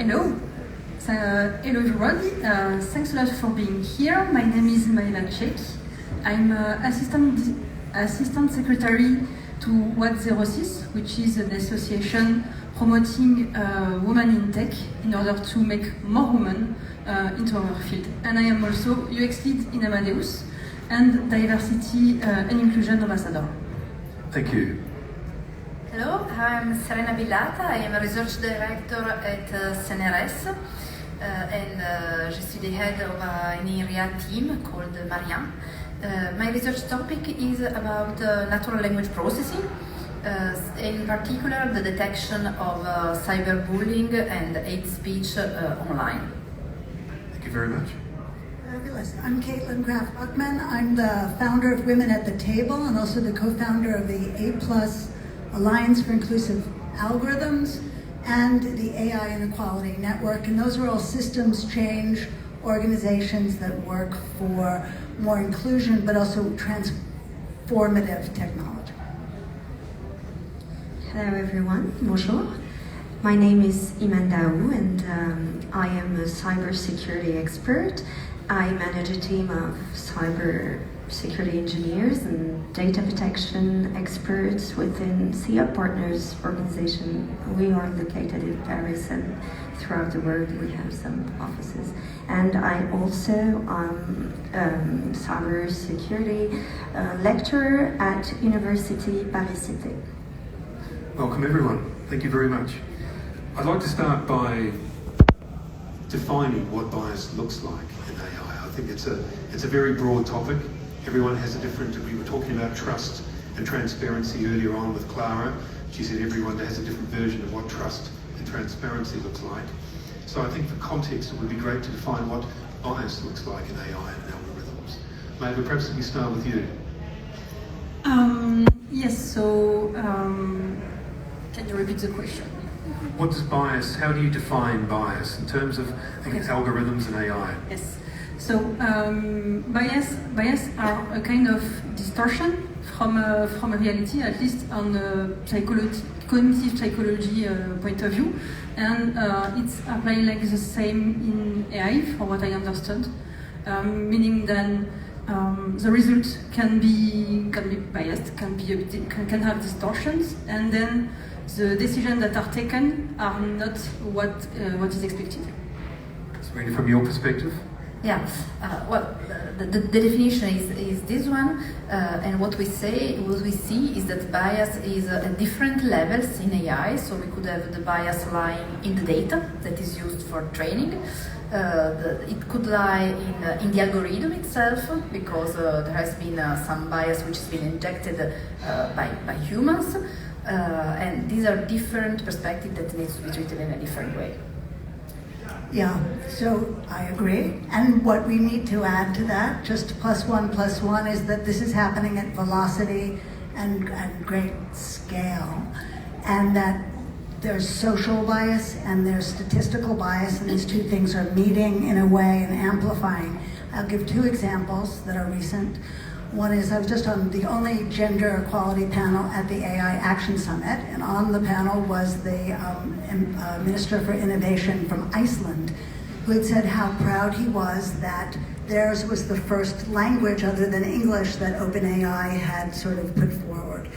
Hello. Hello everyone. Thanks a lot for being here. My name is 𝗬𝗁𝗁𝗃. I'm Assistant Secretary to 𝗬𝗁𝗁𝗃𝗃, which is an association promoting women in tech in order to make more women into our field. And I am also UX lead in Amadeus and diversity and inclusion ambassador. Thank you. Hello, I'm Serena Villata. I am a research director at CNRS and je suis the head of an area team called Marianne. My research topic is about natural language processing, in particular the detection of cyberbullying and hate speech online. Thank you very much. Fabulous. I'm Caitlin Graff-Buckman. I'm the founder of Women at the Table and also the co-founder of the 𝗧𝗵𝗲𝗿 Alliance for Inclusive Algorithms and the AI Inequality Network. And those are all systems change organizations that work for more inclusion, but also transformative technology. Hello everyone, bonjour. My name is Iman Daou and I am a cybersecurity expert. I manage a team of cybersecurity engineers and data protection experts within 𝗬𝗵𝗄𝗏 Partners organization. We are located in Paris and throughout the world we have some offices. And I also am cybersecurity lecturer at University Paris-Cité. Welcome everyone. Thank you very much. I'd like to start by defining what bias looks like in AI. I think it's a very broad topic. Everyone has a different, we were talking about trust and transparency earlier on with Clara. She said everyone has a different version of what trust and transparency looks like. So I think for context, it would be great to define what bias looks like in AI and algorithms. Maybe perhaps we start with you. Yes, so can you repeat the question? What does bias, how do you define bias in terms of algorithms and AI? Yes. So bias are a kind of distortion from a reality, at least on the cognitive psychology point of view, and it's applied like the same in AI, from what I understood, meaning that the result can be biased, can have distortions, and then the decisions that are taken are not what is expected. Serena, from your perspective? Yeah, well, the definition is this one, and what we see is that bias is at different levels in AI. So we could have the bias lying in the data that is used for training. It could lie in the algorithm itself, because there has been some bias which has been injected by humans, and these are different perspectives that needs to be treated in a different way. Yeah, so I agree. And what we need to add to that, just +1+1, is that this is happening at velocity and great scale. And that there's social bias and there's statistical bias, and these two things are meeting in a way and amplifying. I'll give two examples that are recent. One is I was just on the only gender equality panel at the AI Action Summit, and on the panel was the Minister for Innovation from Iceland, who had said how proud he was that theirs was the first language other than English that OpenAI had sort of put forward.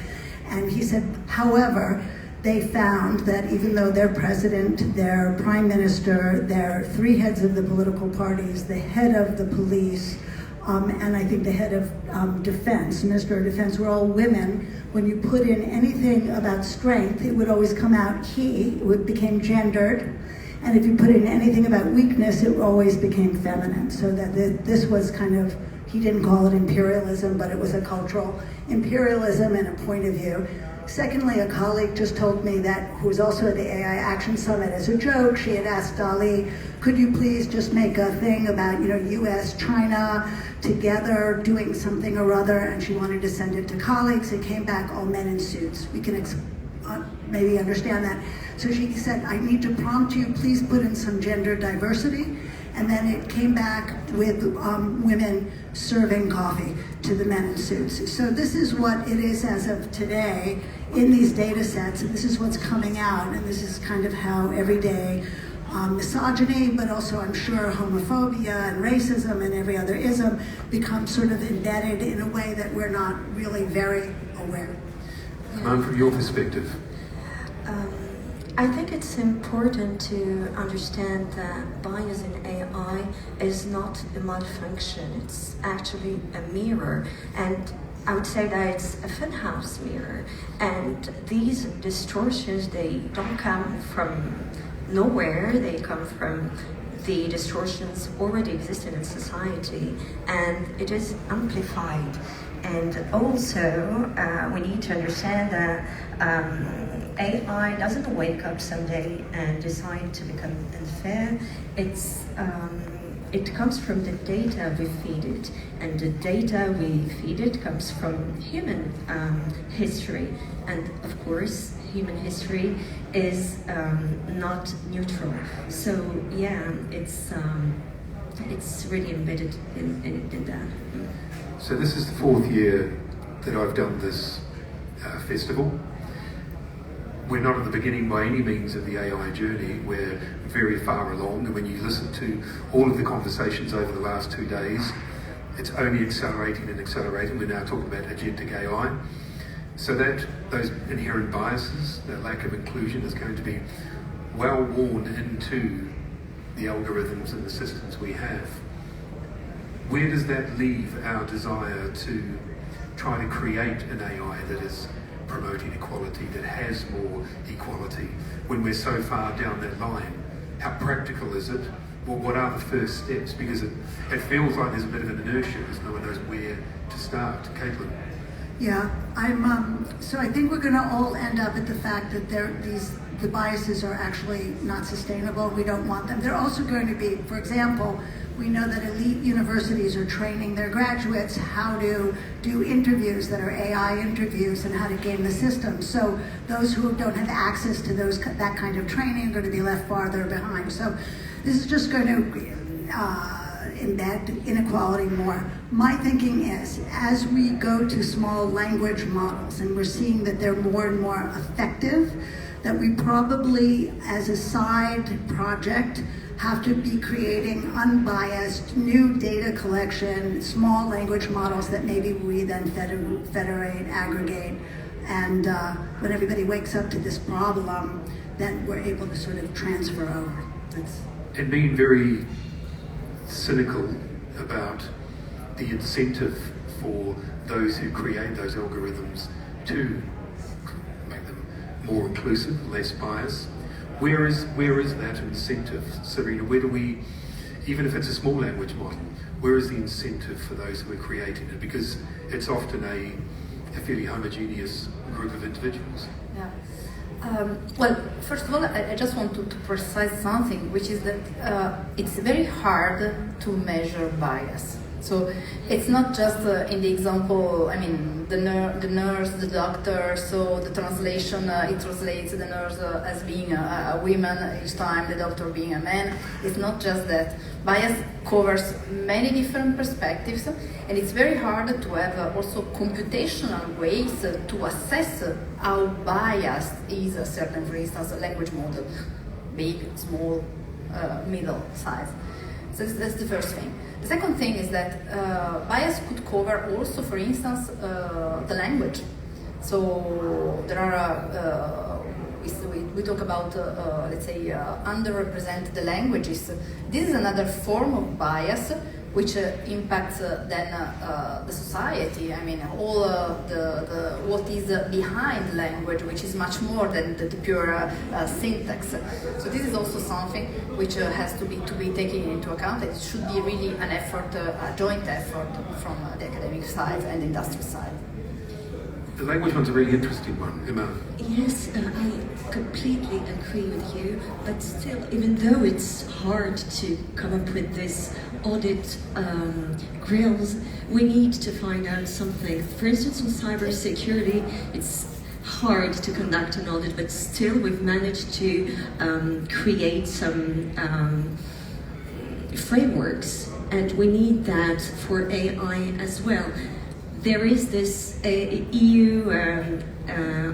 And he said, however, they found that even though their president, their prime minister, their three heads of the political parties, the head of the police, and I think the head of defense, Minister of Defense, were all women. When you put in anything about strength, it would always come out he, it became gendered. And if you put in anything about weakness, it always became feminine. So that this was kind of, he didn't call it imperialism, but it was a cultural imperialism and a point of view. Secondly, a colleague just told me that, who was also at the AI Action Summit, as a joke, she had asked Douady, could you please just make a thing about, US, China, together doing something or other, and she wanted to send it to colleagues. It came back all men in suits. We can maybe understand that. So she said, I need to prompt you, please put in some gender diversity. And then it came back with women serving coffee to the men in suits. So this is what it is as of today in these data sets, and this is what's coming out, and this is kind of how every day misogyny, but also I'm sure homophobia and racism and every other ism become sort of embedded in a way that we're not really very aware. From your perspective? I think it's important to understand that bias in AI is not a malfunction, it's actually a mirror. And I would say that it's a funhouse mirror. And these distortions, they don't come from nowhere, they come from the distortions already existing in society, and it is amplified. And also, we need to understand that AI doesn't wake up someday and decide to become unfair. It comes from the data we feed it, and the data we feed it comes from human history. And of course, human history is not neutral. So yeah, it's really embedded in that. So this is the 4th year that I've done this festival. We're not at the beginning by any means of the AI journey. We're very far along, and when you listen to all of the conversations over the last 2 days, it's only accelerating and accelerating. We're now talking about agentic AI. So that those inherent biases, the lack of inclusion, is going to be well worn into the algorithms and the systems we have. Where does that leave our desire to try to create an AI that is promoting equality, that has more equality, when we're so far down that line? How practical is it? Well, what are the first steps? Because it feels like there's a bit of an inertia because no one knows where to start. Caitlin? Yeah, so I think we're going to all end up at the fact that the biases are actually not sustainable. We don't want them. They're also going to be, for example, we know that elite universities are training their graduates how to do interviews that are AI interviews and how to game the system. So those who don't have access to that kind of training are going to be left farther behind. So this is just going to embed inequality more. My thinking is, as we go to small language models, and we're seeing that they're more and more effective, that we probably, as a side project, have to be creating unbiased new data collection, small language models that maybe we then federate, aggregate, and when everybody wakes up to this problem, then we're able to sort of transfer over. And being very cynical about the incentive for those who create those algorithms to make them more inclusive, less biased. Where is that incentive, Serena? Where do we, even if it's a small language model, where is the incentive for those who are creating it? Because it's often a fairly homogeneous group of individuals. Yeah. Well, first of all, I just want to precise something, which is that it's very hard to measure bias. So it's not just in the example, I mean, the nurse, the doctor, so the translation, it translates the nurse as being a woman each time, the doctor being a man. It's not just that. Bias covers many different perspectives, and it's very hard to have also computational ways to assess how biased is a certain, for instance, a language model, big, small, middle size. So that's the first thing. The second thing is that bias could cover also, for instance, the language. So there are, we talk about, let's say, underrepresented languages. This is another form of bias which impacts then the society. I mean, all what is behind language, which is much more than the pure syntax. So this is also something which has to be taken into account. It should be really an effort, a joint effort from the academic side and the industry side. The language one's a really interesting one, Emma. Yes, I completely agree with you, but still, even though it's hard to come up with this audit grills, we need to find out something. For instance, in cybersecurity, it's hard to conduct an audit, but still we've managed to create some frameworks, and we need that for AI as well. there is this EU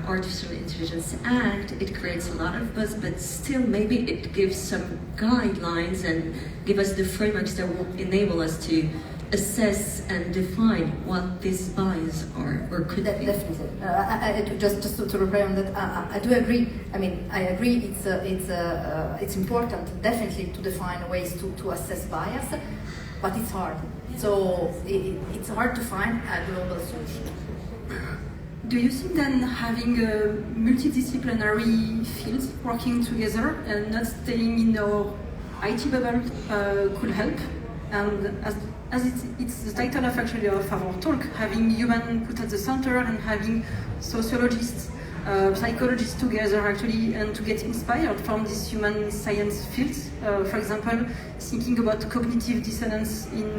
Artificial Intelligence Act. It creates a lot of buzz, but still maybe it gives some guidelines and give us the frameworks that will enable us to assess and define what these bias are or could be. Definitely. Just to reply on that, I do agree. I mean, I agree. It's important, definitely, to define ways to assess bias, but it's hard. So it's hard to find a global solution. Do you think then having a multidisciplinary fields working together and not staying in our IT bubble could help? And as it's the title of our talk, having human put at the center and having sociologists, psychologists together actually, and to get inspired from these human science fields. For example, thinking about cognitive dissonance in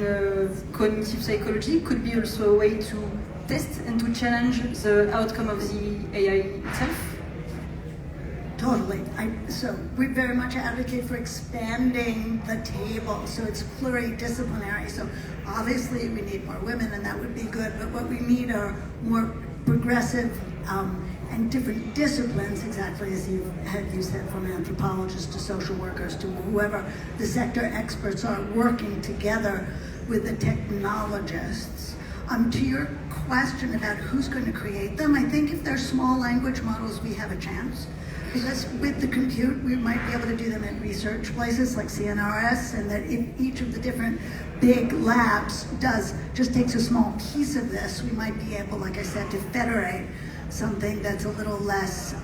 cognitive psychology could be also a way to test and to challenge the outcome of the AI itself. Totally. So we very much advocate for expanding the table, so it's pluridisciplinary. So obviously we need more women, and that would be good, but what we need are more progressive and different disciplines, exactly as you said, from anthropologists to social workers to whoever the sector experts are working together with the technologists. To your question about who's going to create them, I think if they're small language models, we have a chance. Because with the compute, we might be able to do them in research places like CNRS, and that if each of the different big labs just takes a small piece of this, we might be able, like I said, to federate something that's a little less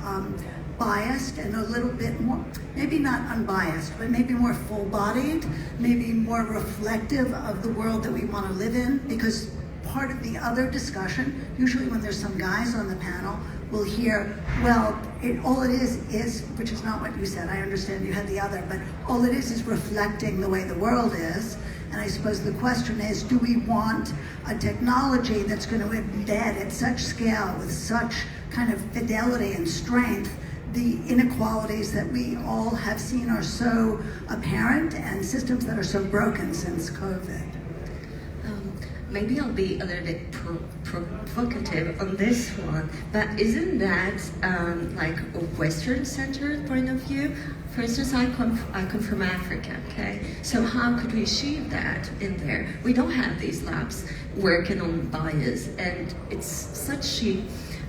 biased and a little bit more, maybe not unbiased, but maybe more full-bodied, maybe more reflective of the world that we want to live in. Because part of the other discussion, usually when there's some guys on the panel, we'll hear, well, all it is, which is not what you said, I understand you had the other, but all it is reflecting the way the world is. And I suppose the question is, do we want a technology that's going to embed at such scale, with such kind of fidelity and strength, the inequalities that we all have seen are so apparent, and systems that are so broken since COVID? Maybe I'll be a little bit provocative on this one, but isn't that like a Western-centered point of view? For instance, I come from Africa, okay? So how could we achieve that in there? We don't have these labs working on bias, and it's such a,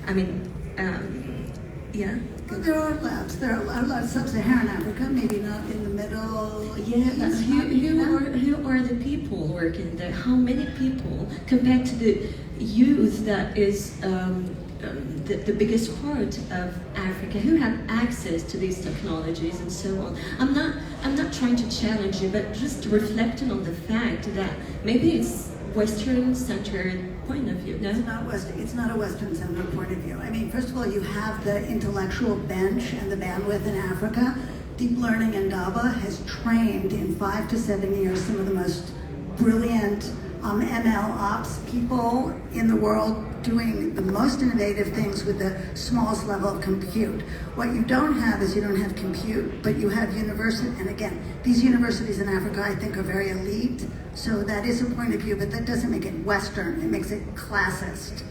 I mean, yeah? Well, there are labs. There are a lot of sub-Saharan Africa, maybe not in the middle. Yeah, but who are the people working there? How many people compared to the youth that is the biggest part of Africa, who have access to these technologies and so on? I'm not trying to challenge you, but just reflecting on the fact that maybe it's Western-centered point of view. No, it's not a Western-centered point of view. I mean, first of all, you have the intellectual bench and the bandwidth in Africa. Deep learning in Douady has trained in 5 to 7 years some of the most brilliant ML ops people in the world, doing the most innovative things with the smallest level of compute. What you don't have is you don't have compute, but you have university, and again, these universities in Africa I think are very elite, so that is a point of view, but that doesn't make it Western, it makes it classist,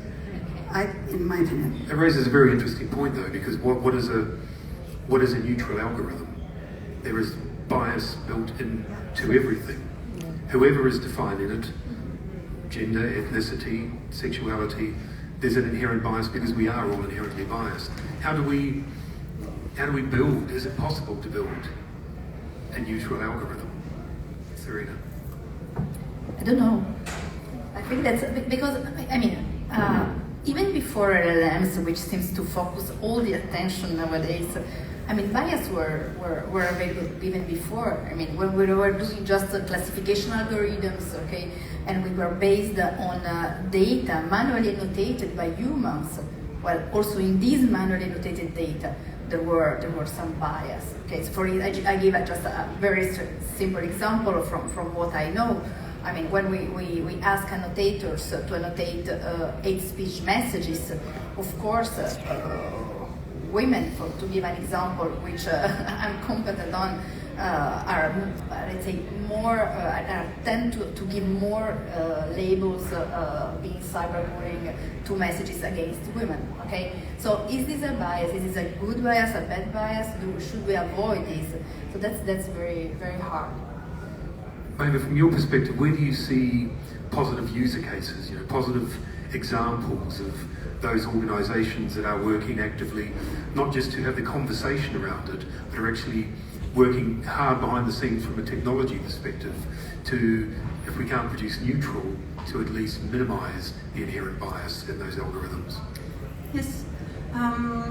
in my opinion. That raises a very interesting point though, because what is a neutral algorithm? There is bias built into everything. Whoever is defining it, gender, ethnicity, sexuality, there's an inherent bias because we are all inherently biased. How do we build? Is it possible to build a neutral algorithm? Serena? I don't know. I think that's because, I mean, even before LLMs, which seems to focus all the attention nowadays, I mean, bias were available even before. I mean, when we were doing just classification algorithms, okay, and we were based on data manually annotated by humans. Well, also in these manually annotated data, there were some bias. Okay, so I give just a very simple example from what I know. I mean, when we ask annotators to annotate hate speech messages, of course, women, to give an example, which I'm competent on, are, let's say, more tend to give more labels being cyberbullying to messages against women. Okay, so is this a bias? Is this a good bias, a bad bias? Should we avoid this? So that's very, very hard. Maybe from your perspective, where do you see positive user cases? You know, positive examples of those organisations that are working actively, not just to have the conversation around it, but are actually working hard behind the scenes from a technology perspective to, if we can't produce neutral, to at least minimise the inherent bias in those algorithms. Yes.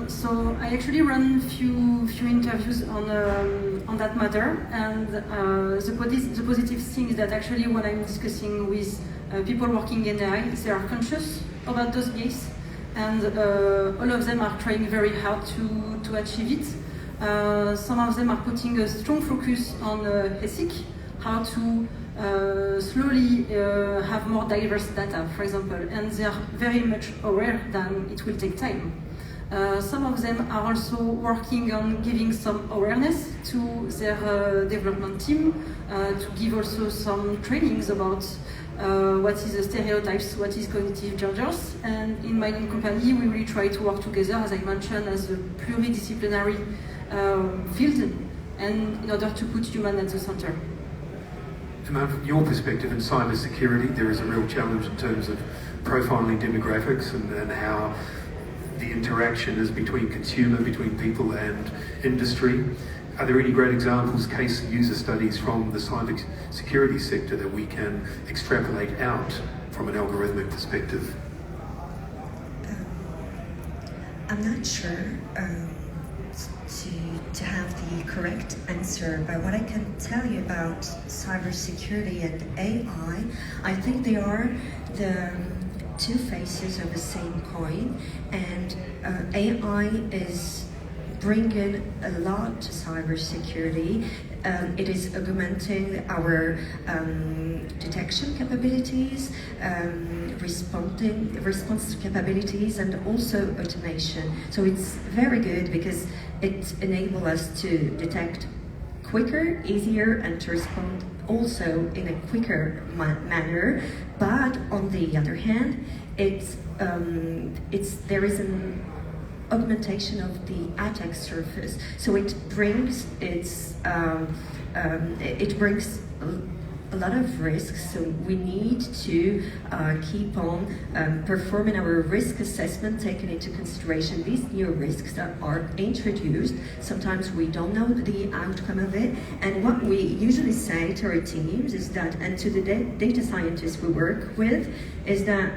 So I actually run few interviews on that matter, and the positive thing is that actually when I'm discussing with people working in AI, they are conscious about those bias, and all of them are trying very hard to achieve it. Some of them are putting a strong focus on 𝗧cie, how to slowly have more diverse data, for example, and they are very much aware that it will take time. Some of them are also working on giving some awareness to their development team, to give also some trainings about what is the stereotypes, what is 𝗏𝗏𝗿𝗏𝗏𝗏, and in my own company we really try to work together, as I mentioned, as a pluridisciplinary field, and in order to put human at the center. From your perspective in cybersecurity, there is a real challenge in terms of profiling demographics and how the interaction is between consumer, between people and industry. Are there any great examples, case user studies from the cybersecurity sector that we can extrapolate out from an algorithmic perspective? I'm not sure to have the correct answer, but what I can tell you about cybersecurity and AI, I think they are the two faces of the same coin, and AI is bringing a lot to cybersecurity. It is augmenting our detection capabilities, response capabilities, and also automation. So it's very good because it enables us to detect quicker, easier, and to respond also in a quicker manner. But on the other hand, there is an augmentation of the attack surface. So it brings a lot of risks. So we need to keep on performing our risk assessment, taking into consideration these new risks that are introduced. Sometimes we don't know the outcome of it. And what we usually say to our teams is that, and to the data scientists we work with, is that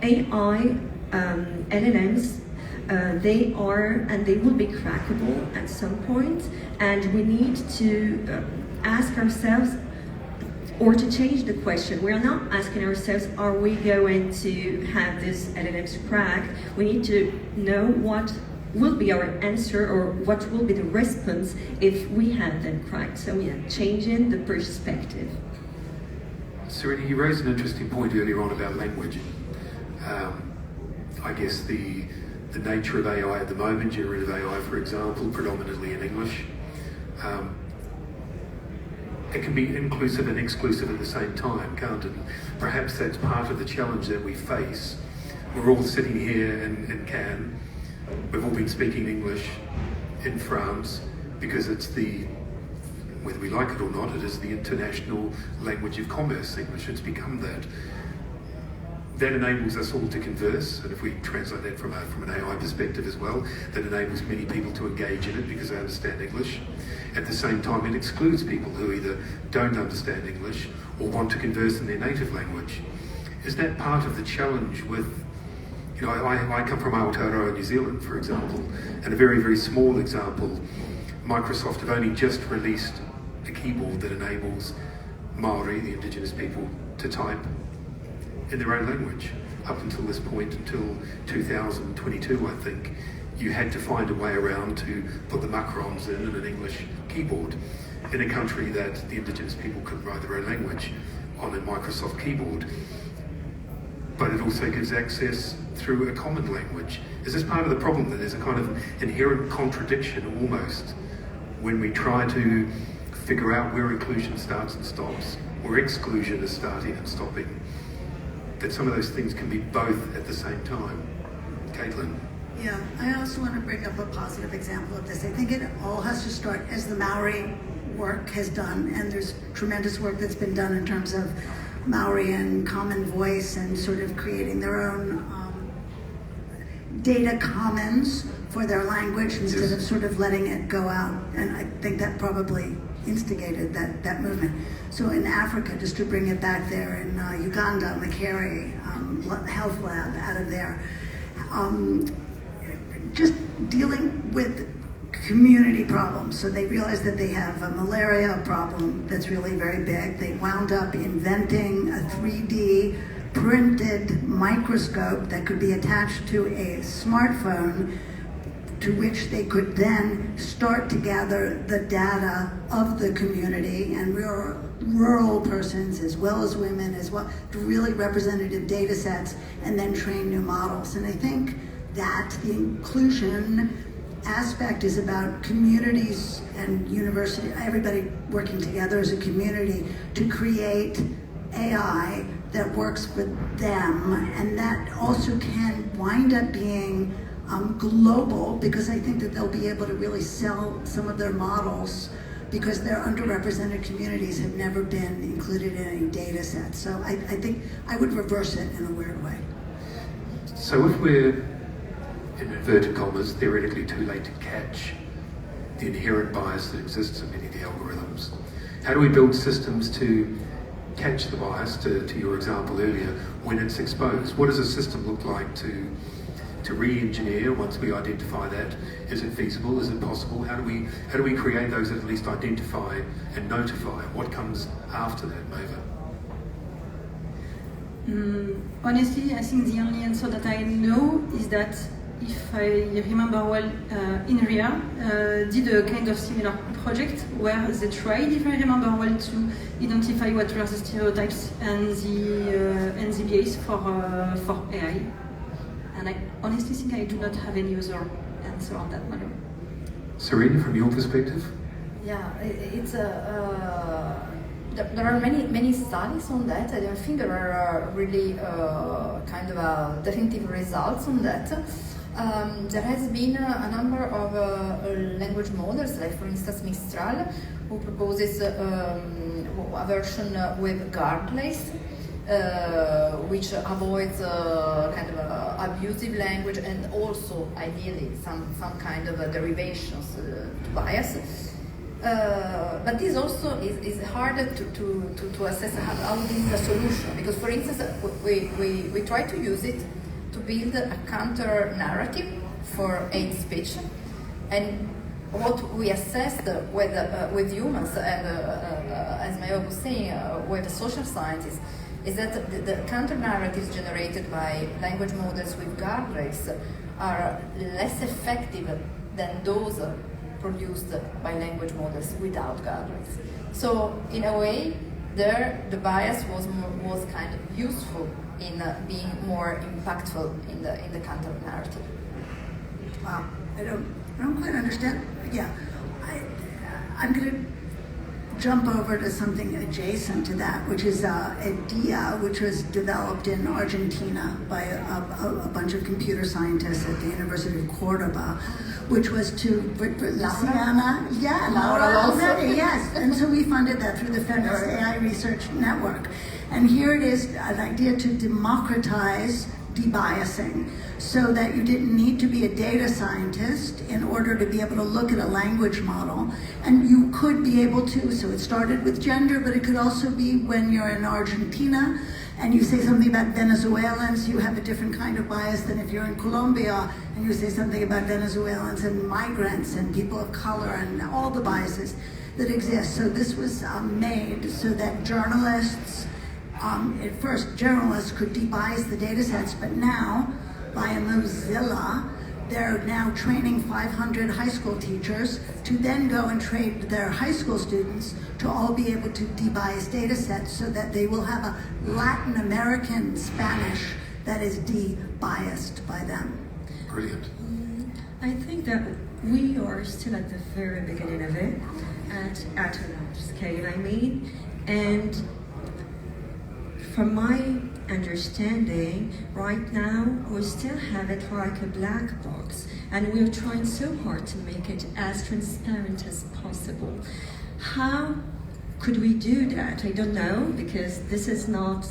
AI, LLMs, they are and they will be crackable at some point, and we need to ask ourselves, or to change the question. We are not asking ourselves, are we going to have this LLMs cracked? We need to know what will be our answer, or what will be the response if we have them cracked. So we are changing the perspective. Serena, you raised an interesting point earlier on about language. I guess the nature of AI at the moment, generative AI, for example, predominantly in English. It can be inclusive and exclusive at the same time, can't it? Perhaps that's part of the challenge that we face. We're all sitting here in Cannes. We've all been speaking English in France because it's whether we like it or not, it is the international language of commerce, English. It's become that. That enables us all to converse, and if we translate that from an AI perspective as well, that enables many people to engage in it because they understand English. At the same time, it excludes people who either don't understand English or want to converse in their native language. Is that part of the challenge with, you know, I come from Aotearoa, New Zealand, for example, and a very, very small example, Microsoft have only just released a keyboard that enables Maori, the indigenous people, to type in their own language. Up until this point, until 2022, I think, you had to find a way around to put the macrons in an English keyboard in a country that the indigenous people couldn't write their own language on a Microsoft keyboard. But it also gives access through a common language. Is this part of the problem, that there's a kind of inherent contradiction almost when we try to figure out where inclusion starts and stops, where exclusion is starting and stopping, that some of those things can be both at the same time. Caitlin? Yeah, I also want to bring up a positive example of this. I think it all has to start as the Maori work has done, and there's tremendous work that's been done in terms of Maori and common voice and sort of creating their own data commons for their language instead of sort of letting it go out. And I think that probably instigated that movement. So in Africa, just to bring it back there, in Uganda, Makere Health Lab out of there, just dealing with community problems. So they realized that they have a malaria problem that's really very big. They wound up inventing a 3D printed microscope that could be attached to a smartphone, to which they could then start to gather the data of the community and rural persons as well as women, as well, to really representative data sets, and then train new models. And I think that the inclusion aspect is about communities and university, everybody working together as a community to create AI that works for them, and that also can wind up being global, because I think that they'll be able to really sell some of their models because their underrepresented communities have never been included in any data sets. So I think I would reverse it in a weird way. So if we're, in inverted commas, theoretically too late to catch the inherent bias that exists in many of the algorithms, how do we build systems to catch the bias, to your example earlier, when it's exposed? What does a system look like to re-engineer once we identify that? Is it feasible? Is it possible? How do we create those that at least identify and notify? What comes after that, Maeva? Honestly, I think the only answer that I know is that, if I remember well, INRIA did a kind of similar project where they tried, if I remember well, to identify what were the stereotypes and the bias for AI. And I honestly think I do not have any other answer on that matter. Serena, from your perspective? Yeah, it's there are many studies on that. I don't think there are really kind of definitive results on that. There has been a number of language models, like for instance Mistral, who proposes a version with guardrails, which avoids kind of abusive language and also ideally some kind of derivations to bias. But this also is harder to assess how this is a solution, because for instance we try to use it to build a counter narrative for hate speech, and what we assessed with humans and as Maeva was saying, with social scientists, is that the counter narratives generated by language models with guardrails are less effective than those produced by language models without guardrails. So in a way, the bias was kind of useful in being more impactful in the counter narrative. Wow, I don't quite understand. Yeah, I'm going to jump over to something adjacent to that, which is 𝗙𝘂𝗿𝗃, which was developed in Argentina by a bunch of computer scientists at the University of Córdoba, which was to Luciana, Laura already, yes. And so we funded that through the Feminist AI Research Network. And here it is, an idea to democratize debiasing, so that you didn't need to be a data scientist in order to be able to look at a language model. And you could be able to, so it started with gender, but it could also be when you're in Argentina and you say something about Venezuelans, you have a different kind of bias than if you're in Colombia and you say something about Venezuelans and migrants and people of color and all the biases that exist. So this was made so that journalists, at first journalists could debias the data sets, but now, by Mozilla, they're now training 500 high school teachers to then go and train their high school students to all be able to debias data sets, so that they will have a Latin American Spanish that is debiased by them. Brilliant. I think that we are still at the very beginning of it. at a large scale, I mean. And from my understanding, right now, we still have it like a black box, and we're trying so hard to make it as transparent as possible. How could we do that? I don't know, because this is not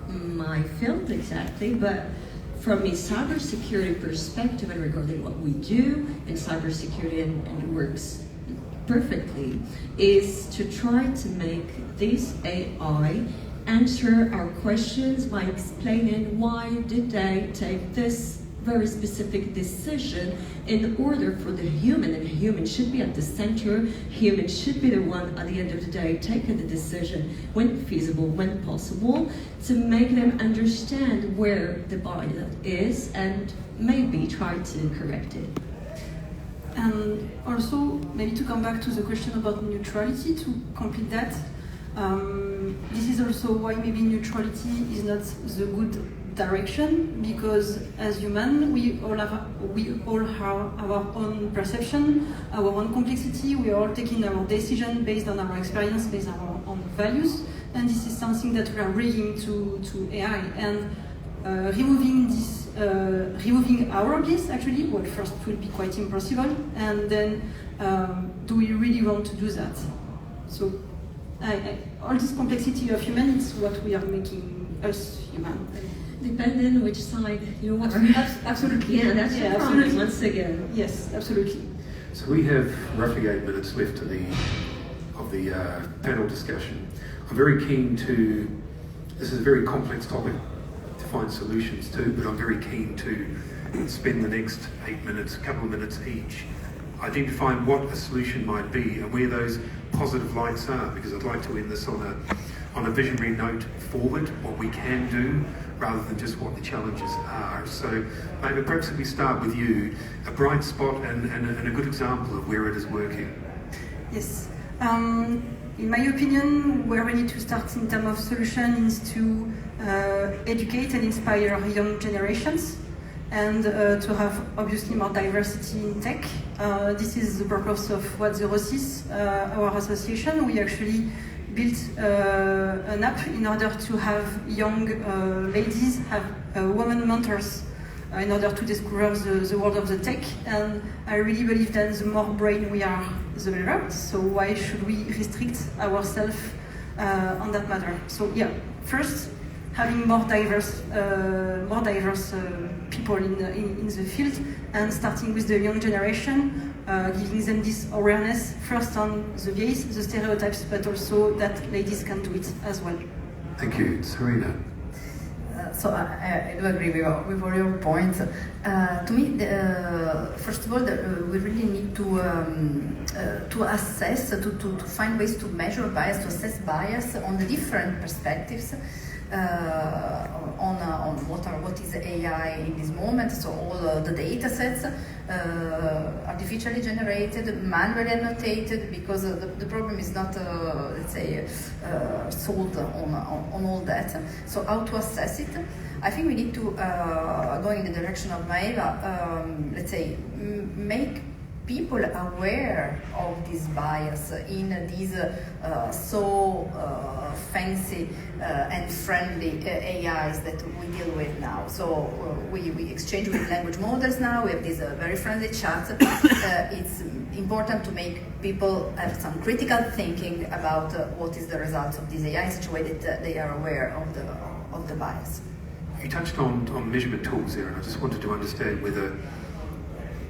my field exactly, but from a cybersecurity perspective and regarding what we do in cybersecurity and it works perfectly, is to try to make this AI answer our questions by explaining why did they take this very specific decision in order for the human, and the human should be at the center, human should be the one at the end of the day taking the decision when feasible, when possible, to make them understand where the bias is and maybe try to correct it. And also, maybe to come back to the question about neutrality, to complete that, this is also why maybe neutrality is not the good direction, because as humans, we all have our own perception, our own complexity. We are all taking our decision based on our experience, based on our own values, and this is something that we are bringing to AI. And removing this, removing our bias actually, well, first will be quite impossible, and then do we really want to do that? So all this complexity of human is what we are making us human. Depending on which side you are. Absolutely. Yeah, that's the problem, once again. Yes, absolutely. So we have roughly 8 minutes left of the panel discussion. I'm very keen to, this is a very complex topic to find solutions to, but I'm very keen to spend the next 8 minutes, a couple of minutes each, identifying what a solution might be and where those positive lights are, because I'd like to end this on a visionary note forward, what we can do, rather than just what the challenges are. So maybe perhaps if we start with you, a bright spot and a good example of where it is working. Yes. In my opinion, where we need to start in terms of solution is to educate and inspire young generations, and to have obviously more diversity in tech. This is the purpose of 𝗬𝘃𝗿𝗁𝗍, our association. We actually built an app in order to have young ladies have women mentors in order to discover the world of the tech. And I really believe that the more brain we are, the better. So why should we restrict ourselves on that matter? So yeah, first, having more diverse people in the field, and starting with the young generation, giving them this awareness first on the gaze, the stereotypes, but also that ladies can do it as well. Thank you. Serena. So I do agree with all your points. To me, first of all, we really need to assess, to find ways to measure bias, to assess bias on the different perspectives. On what is AI in this moment, so all the data sets, artificially generated, manually annotated, because the problem is not, let's say, solved on all that. So how to assess it? I think we need to, go in the direction of 𝗏𝗏, let's say, make people aware of this bias in these so fancy and friendly AIs that we deal with now. So we exchange with language models now, we have these very friendly chats. It's important to make people have some critical thinking about what is the results of these AI in such a way that they are aware of the bias. You touched on measurement tools there, and I just wanted to understand whether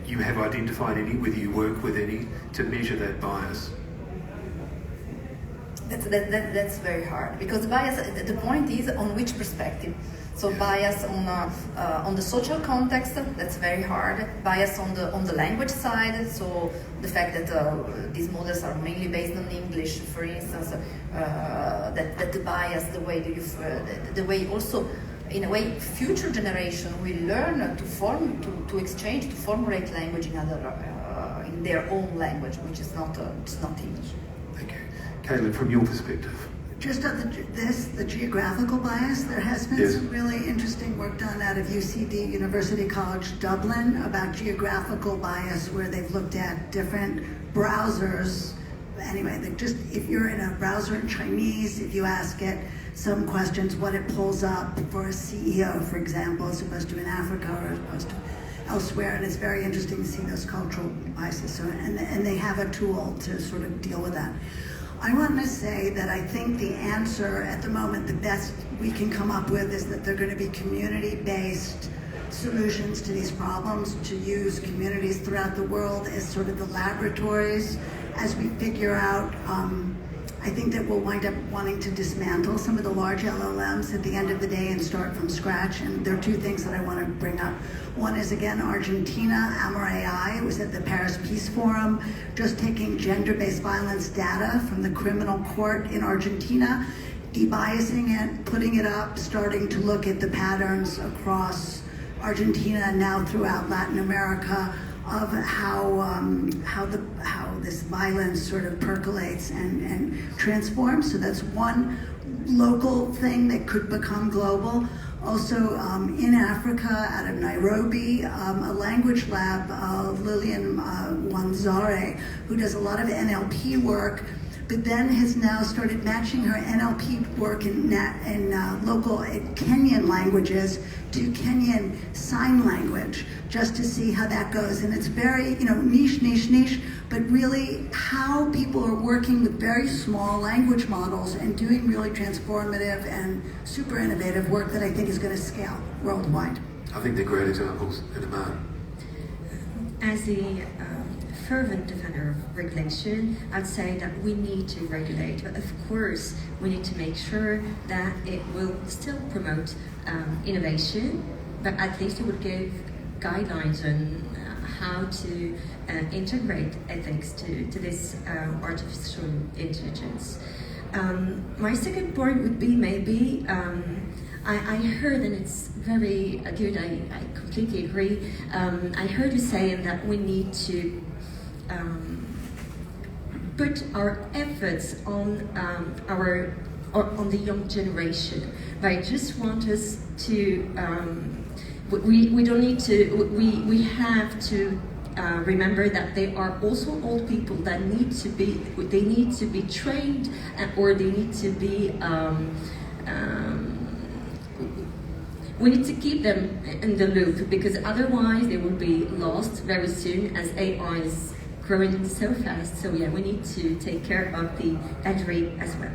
you have identified any, whether you work with any, to measure that bias. That's very hard, because bias, the point is on which perspective. So bias on the social context, that's very hard. Bias on the language side, so the fact that these models are mainly based on English, for instance, that the bias, the way also, in a way, future generation will learn to exchange, to formulate language in their own language, which is not English. Thank you. Caleb, from your perspective. Just on the geographical bias, there has been some really interesting work done out of UCD, University College Dublin, about geographical bias, where they've looked at different browsers anyway, just if you're in a browser in Chinese, if you ask it some questions, what it pulls up for a CEO, for example, as opposed to in Africa or as opposed to elsewhere, and it's very interesting to see those cultural biases. So, and they have a tool to sort of deal with that. I want to say that I think the answer at the moment, the best we can come up with, is that they're going to be community-based solutions to these problems, to use communities throughout the world as sort of the laboratories as we figure out. I think that we'll wind up wanting to dismantle some of the large LLMs at the end of the day and start from scratch. And there are two things that I want to bring up. One is, again, Argentina, Amor AI was at the Paris Peace Forum, just taking gender-based violence data from the criminal court in Argentina, debiasing it, putting it up, starting to look at the patterns across Argentina and now throughout Latin America of how this violence sort of percolates and transforms. So that's one local thing that could become global. Also in Africa, out of Nairobi, a language lab, Julien Malfait, who does a lot of NLP work, but then has now started matching her NLP work in local Kenyan languages to Kenyan sign language, just to see how that goes. And it's very, niche, but really how people are working with very small language models and doing really transformative and super innovative work that I think is going to scale worldwide. I think they're great examples in a man. As a fervent defender of regulation, I'd say that we need to regulate, but of course we need to make sure that it will still promote innovation, but at least it would give guidelines on how to integrate ethics to this artificial intelligence. My second point would be maybe, I heard, and it's very good, I completely agree, I heard you saying that we need to put our efforts on on the young generation. But I just want us to we don't need to we have to remember that there are also old people that need to be trained, or they need to be we need to keep them in the loop, because otherwise they will be lost very soon as AI is growing so fast. So yeah, we need to take care of the elderly as well.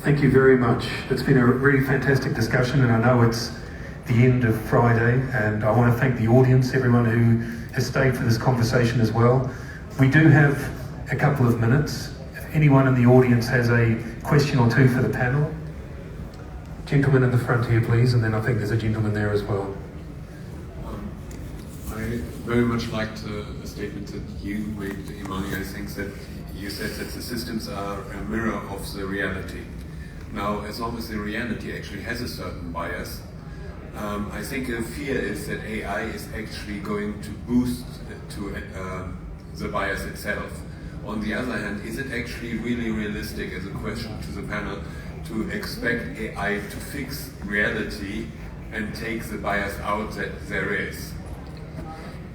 Thank you very much. It's been a really fantastic discussion, and I know it's the end of Friday, and I want to thank the audience, everyone who has stayed for this conversation as well. We do have a couple of minutes. If anyone in the audience has a question or two for the panel. Gentleman in the front here, please, and then I think there's a gentleman there as well. I very much liked a statement that you made, Imani. I think that you said that the systems are a mirror of the reality. Now, as long as the reality actually has a certain bias, I think the fear is that AI is actually going to boost the bias itself. On the other hand, is it actually really realistic, as a question to the panel, to expect AI to fix reality and take the bias out that there is?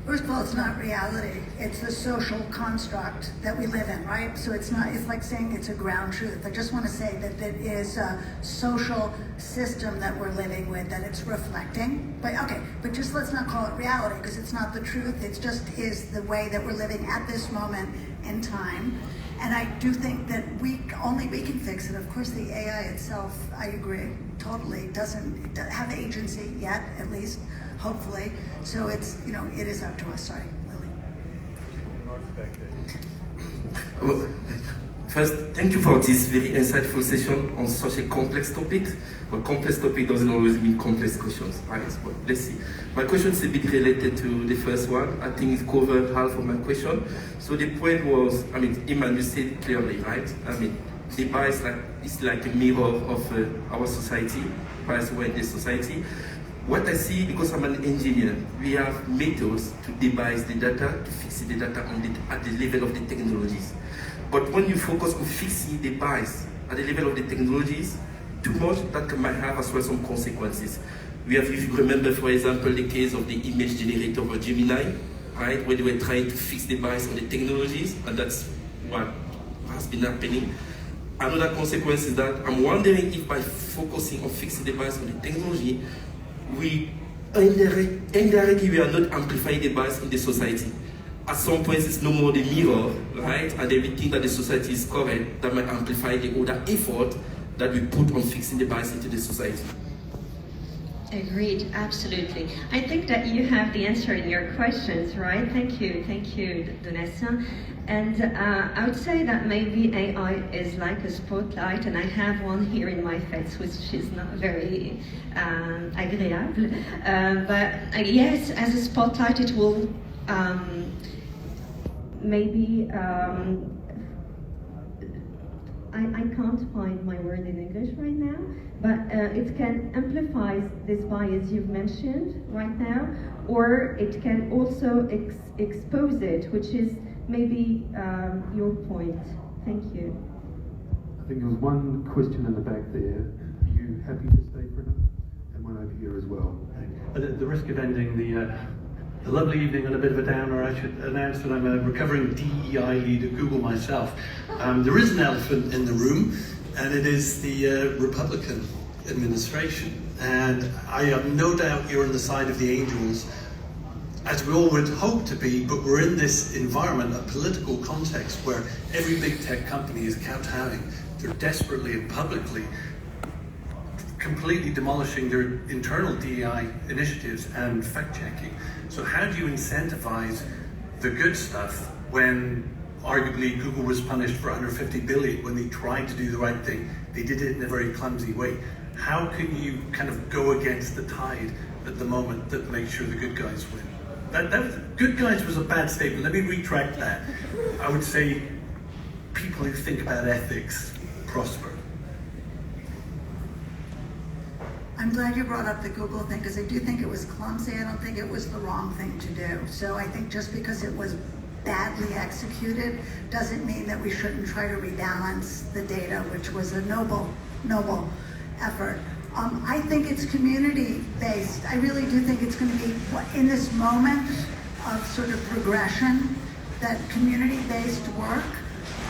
First of all, it's not reality. It's the social construct that we live in, right? So it's like saying it's a ground truth. I just want to say that it is a social system that we're living with, that it's reflecting. But just let's not call it reality, because it's not the truth. It just is the way that we're living at this moment in time. And I do think that only we can fix it. Of course, the AI itself, I agree, totally doesn't have agency yet, at least, hopefully. So it's, it is up to us. Sorry, Lily. Well, first, thank you for this very insightful session on such a complex topic. But complex topic doesn't always mean complex questions, right? But let's see. My question is a bit related to the first one. I think it covered half of my question. So the point was, Iman, you said it clearly, right? The bias is like a mirror of our society, bias in the society. What I see, because I'm an engineer, we have methods to debias the data, to fix the data at the level of the technologies. But when you focus on fixing the bias at the level of the technologies, too much, that might have as well some consequences. We have, if you remember, for example, the case of the image generator of Gemini, right, where they were trying to fix the bias on the technologies, and that's what has been happening. Another consequence is that I'm wondering if by focusing on fixing the bias on the technology, we indirectly we are not amplifying the bias in the society. At some point, it's no more the mirror, right? And everything that the society is correct, that might amplify the other effort that we put on fixing the bias into the society. Agreed, absolutely. I think that you have the answer in your questions, right? Thank you, Donatien. And I would say that maybe AI is like a spotlight, and I have one here in my face, which is not very agréable. But yes, as a spotlight, it will maybe I can't find my word in English right now, but it can amplify this bias you've mentioned right now, or it can also expose it, which is maybe your point. Thank you. I think there was one question in the back there. Are you happy to stay for another? And one over here as well. At the risk of ending the lovely evening on a bit of a downer, I should announce that I'm a recovering DEI lead at Google myself. There is an elephant in the room, and it is the Republican administration. And I have no doubt you're on the side of the angels, as we all would hope to be, but we're in this environment, a political context, where every big tech company is kowtowing. They're desperately and publicly completely demolishing their internal DEI initiatives and fact-checking. So how do you incentivize the good stuff when arguably Google was punished for 150 billion when they tried to do the right thing? They did it in a very clumsy way. How can you kind of go against the tide at the moment that makes sure the good guys win? Good guys was a bad statement. Let me retract that. I would say people who think about ethics prosper. I'm glad you brought up the Google thing, because I do think it was clumsy. I don't think it was the wrong thing to do. So I think just because it was badly executed doesn't mean that we shouldn't try to rebalance the data, which was a noble effort. I think it's community-based. I really do think it's going to be, in this moment of sort of progression, that community-based work.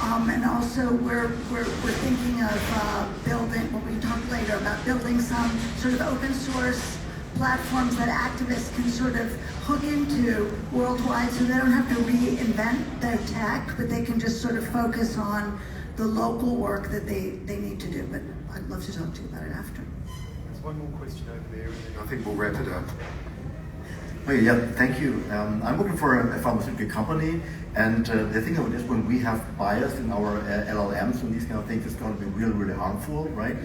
And also we're thinking of building, what we can talk later about, building some sort of open source platforms that activists can sort of hook into worldwide, so they don't have to reinvent their tech, but they can just sort of focus on the local work that they need to do. But I'd love to talk to you about it after. There's one more question over there, and then I think we'll wrap it up. Oh, yeah, thank you. I'm working for a pharmaceutical company, and the thing about this, when we have bias in our LLMs and these kind of things, it's going to be really, really harmful, right?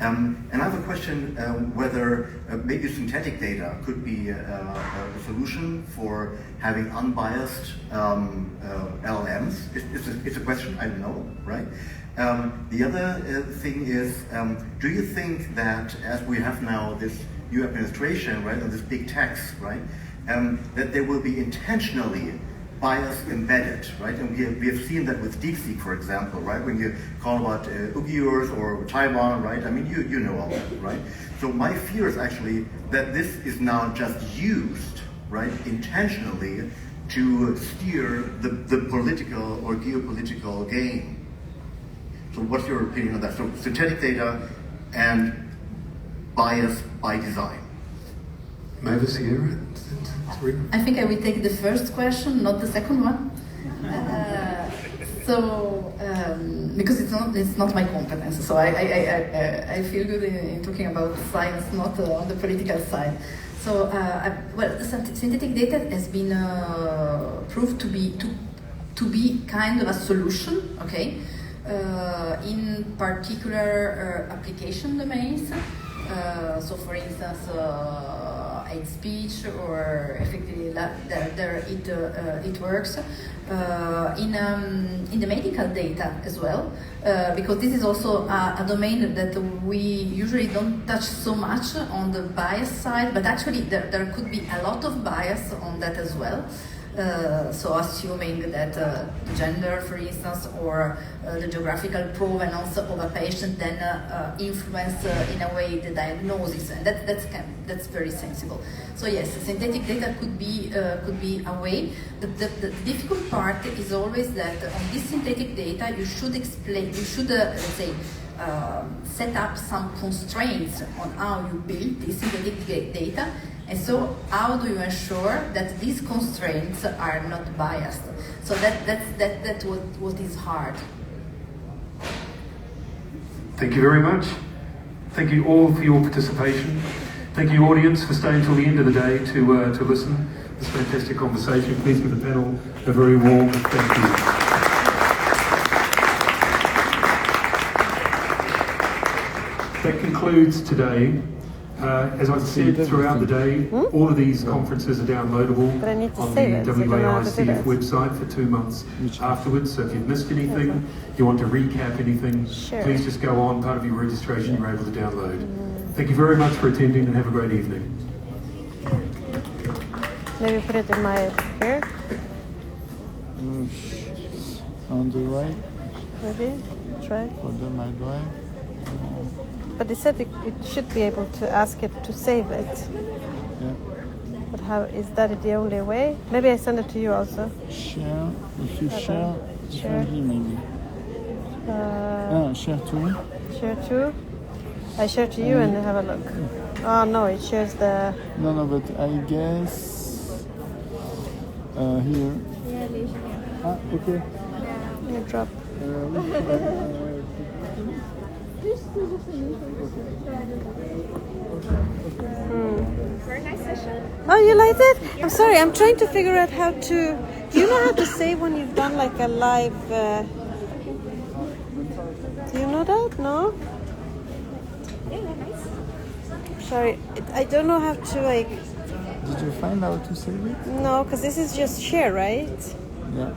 And I have a question whether maybe synthetic data could be a solution for having unbiased LLMs. It's a question, I don't know, right? The other thing is, do you think that as we have now this new administration, right, and this big tax, right, that there will be intentionally bias embedded, right? And we have seen that with DeepSeek, for example, right? When you call about Uyghurs or Taiwan, right? I mean, you know all that, right? So my fear is actually that this is now just used, right, intentionally to steer the political or geopolitical game. So what's your opinion on that? So synthetic data and bias by design. 𝗧cie𝗄𝗿𝗄𝗏. I think I will take the first question, not the second one. Because it's not my competence, so I feel good in talking about science, not on the political side. So, synthetic data has been proved to be kind of a solution, okay, in particular application domains. So, for instance, hate speech, or effectively it works in the medical data as well, because this is also a domain that we usually don't touch so much on the bias side, but actually there could be a lot of bias on that as well. So assuming that the gender, for instance, or the geographical provenance of a patient then influence in a way the diagnosis, and that's very sensible. So yes, synthetic data could be a way. The difficult part is always that on this synthetic data you should explain, you should let's say set up some constraints on how you build this synthetic data. And so, how do you ensure that these constraints are not biased? So that's what is hard. Thank you very much. Thank you all for your participation. Thank you, audience, for staying till the end of the day to listen to this fantastic conversation. Please give the panel a very warm thank you. That concludes today. As I said, throughout the day, all of these conferences are downloadable on the 𝗬𝗏𝗍𝗏 website for 2 months afterwards. So if you've missed anything, you want to recap anything, please just go on, part of your registration you're able to download. Thank you very much for attending and have a great evening. Maybe put it in my here. On the right. Maybe try. For the my drive. But they said it should be able to ask it to save it. Yeah. But how is that the only way? Maybe I send it to you also. Share. If you share differently, maybe. Share too. Share too. I share to you and have a look. Oh no, it shares the. No, but I guess here. Okay. You drop. Very nice session. Oh, you liked it? I'm sorry, I'm trying to figure out how to... Do you know how to say when you've done like a live... Do you know that? No? Yeah, nice. Sorry, I don't know how to like... Did you find out to save it? No, because this is just share, right? Yeah.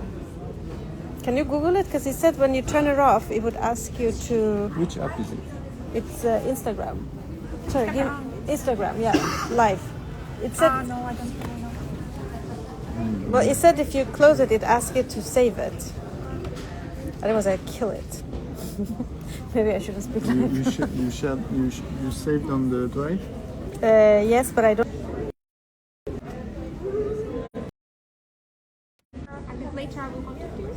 Can you Google it? Because it said when you turn it off, it would ask you to... Which app is it? It's Instagram. Sorry, Instagram, yeah, live. It said... No, I don't really know. Well, it said if you close it, it asks you to save it. Otherwise, I kill it. Maybe I shouldn't speak live. You saved on the drive? Yes, but I don't... And then later I will contact you.